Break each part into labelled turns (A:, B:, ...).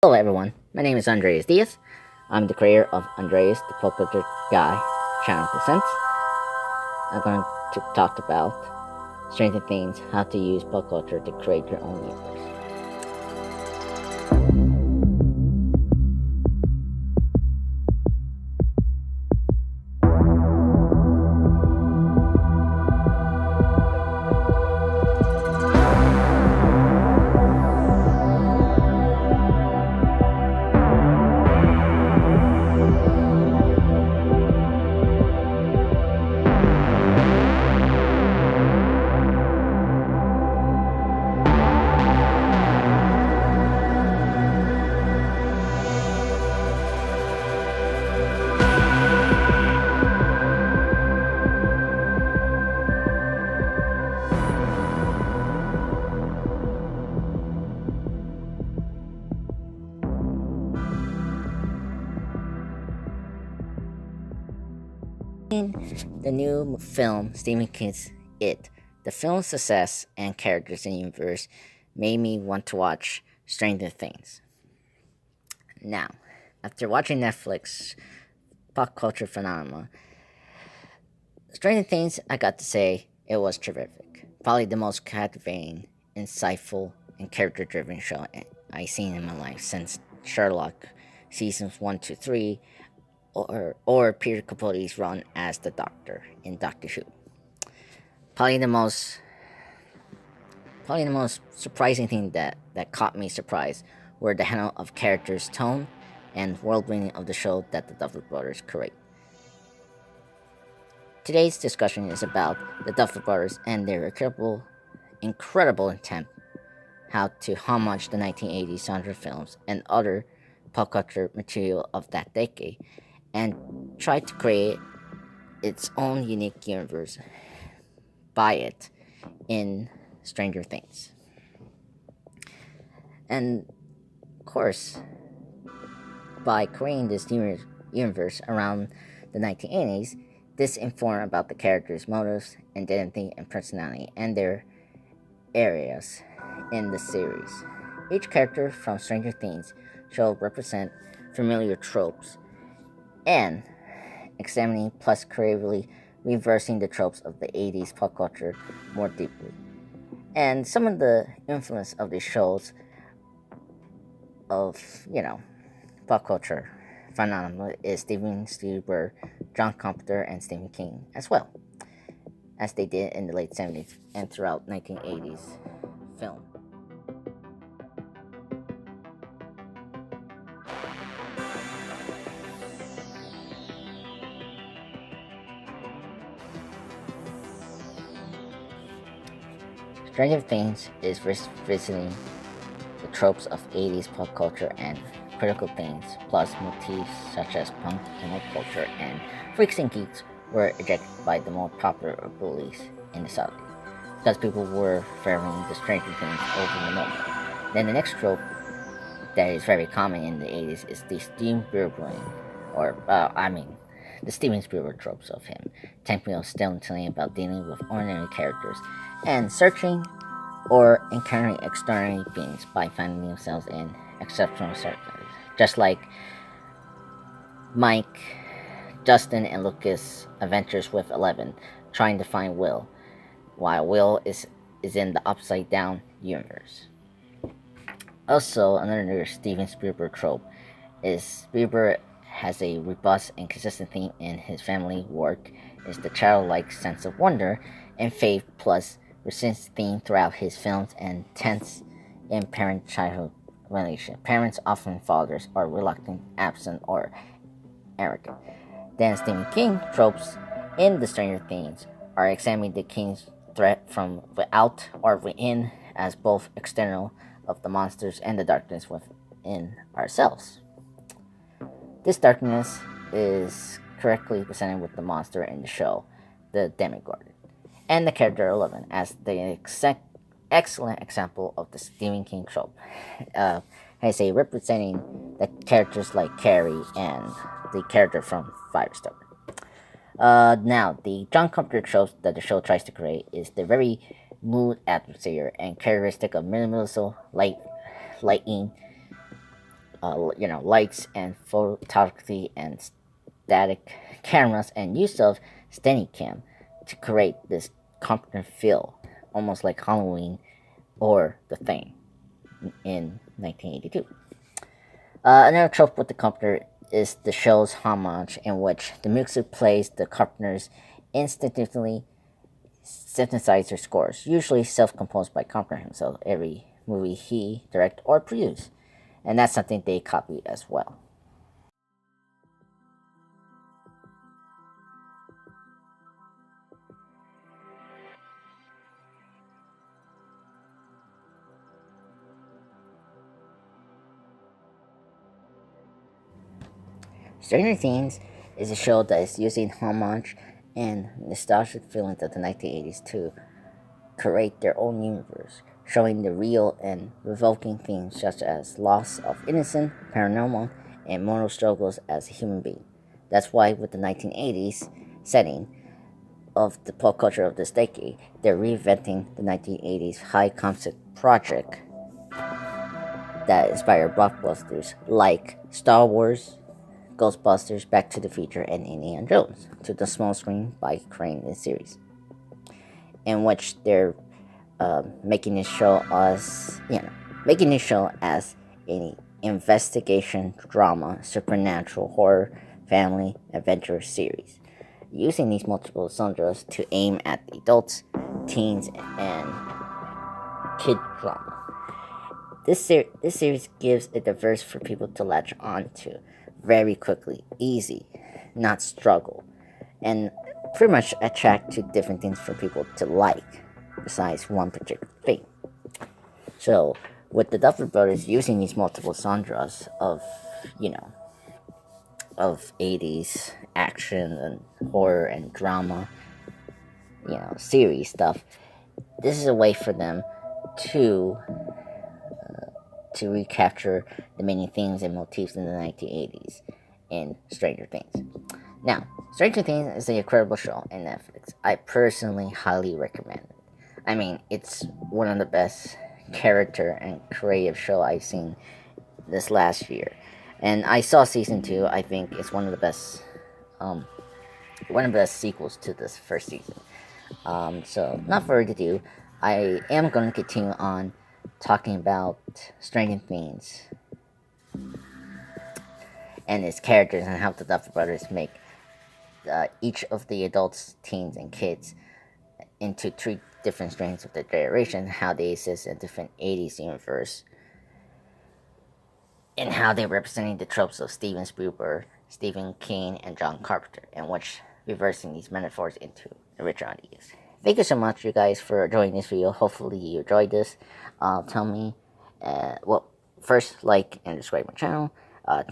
A: Hello everyone, my name is Andreas Diaz. I'm the creator of Andreas the Pop Culture Guy channel presents. I'm going to talk about Stranger Things, how to use pop culture to create your own universe. The new film, Stephen King's It, the film's success and characters in the universe made me want to watch Stranger Things. Now, after watching Netflix pop culture phenomena, Stranger Things, I got to say, it was terrific. Probably the most captivating, insightful, and character-driven show I've seen in my life since Sherlock seasons 1 to 3 or Peter Capaldi's run as the Doctor in Doctor Who. Probably the most surprising thing that caught me surprised were the handle of characters' tone and world building of the show that the Duffer Brothers create. Today's discussion is about the Duffer Brothers and their incredible attempt how to homage the 1980s genre films and other pop culture material of that decade and try to create its own unique universe by it in Stranger Things. And of course, by creating this universe around the 1980s, this informed about the characters' motives, identity, and personality, and their areas in the series. Each character from Stranger Things shall represent familiar tropes and examining plus creatively reversing the tropes of the 80s pop culture more deeply. And some of the influence of these shows of, pop culture phenomena is Steven Spielberg, John Carpenter, and Stephen King as well, as they did in the late 70s and throughout 1980s film. Stranger Things is revisiting the tropes of 80s pop culture and critical themes, plus motifs such as punk, emo culture, and freaks and geeks were ejected by the more popular bullies in the South, because people were favoring the Stranger Things over the moment. Then the next trope that is very common in the 80s is the Steven Spielberg, the Steven Spielberg tropes of him, tempting still telling about dealing with ordinary characters and searching or encountering extraordinary beings by finding themselves in exceptional circumstances. Just like Mike, Justin, and Lucas' adventures with Eleven, trying to find Will, while Will is in the Upside Down universe. Also, another Steven Spielberg trope is Spielberg has a robust and consistent theme in his family work is the childlike sense of wonder and faith plus resistance theme throughout his films and tense in parent-child relation. Parents, often fathers, are reluctant, absent, or arrogant. Then Stephen King tropes in the Stranger Things are examining the king's threat from without or within as both external of the monsters and the darkness within ourselves. This darkness is correctly presented with the monster in the show, the Demogorgon, and the character 11 as the excellent example of the Stephen King trope. I say representing the characters like Carrie and the character from Firestarter. Now, the John Carpenter trope that the show tries to create is the very mood atmosphere and characteristic of minimalism, lighting, lights and photography and static cameras and use of Steadicam to create this comforting feel, almost like Halloween or The Thing in 1982. Another trope with the Carpenter is the show's homage, in which the music plays the Carpenter's instinctively synthesizer scores, usually self-composed by Carpenter himself, every movie he direct or produce, and that's something they copy as well. Stranger Things is a show that is using homage and nostalgic feelings of the 1980s to create their own universe, showing the real and revoking themes such as loss of innocence, paranormal, and moral struggles as a human being. That's why, with the 1980s setting of the pop culture of this decade, they're reinventing the 1980s high concept project that inspired blockbusters like Star Wars, Ghostbusters, Back to the Future, and Indiana Jones to the small screen by creating this series, in which they're making this show as an investigation drama, supernatural horror, family adventure series, using these multiple genres to aim at adults, teens, and kid drama. This series gives a diverse for people to latch on to very quickly, easy, not struggle, and pretty much attract to different things for people to like, besides one particular thing. So, with the Duffer Brothers using these multiple genres of, you know, of 80s action and horror and drama, series stuff, this is a way for them to recapture the many themes and motifs in the 1980s in Stranger Things. Now, Stranger Things is an incredible show on Netflix. I personally highly recommend it. I mean, it's one of the best character and creative show I've seen this last year. And I saw season 2. I think it's one of the best sequels to this first season. So, not further ado, I am going to continue on talking about Stranger Things and its characters and how the Duffer Brothers make each of the adults, teens, and kids into three different strains of their generation, how they exist in different 80s universe, and how they're representing the tropes of Steven Spielberg, Stephen King, and John Carpenter, and which reversing these metaphors into original ideas. Thank you so much, you guys, for joining this video. Hopefully you enjoyed this. Tell me, first, like and subscribe my channel.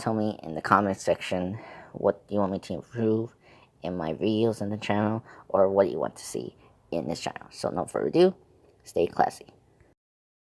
A: Tell me in the comment section what you want me to improve in my videos on the channel, or what you want to see in this channel. So no further ado, stay classy.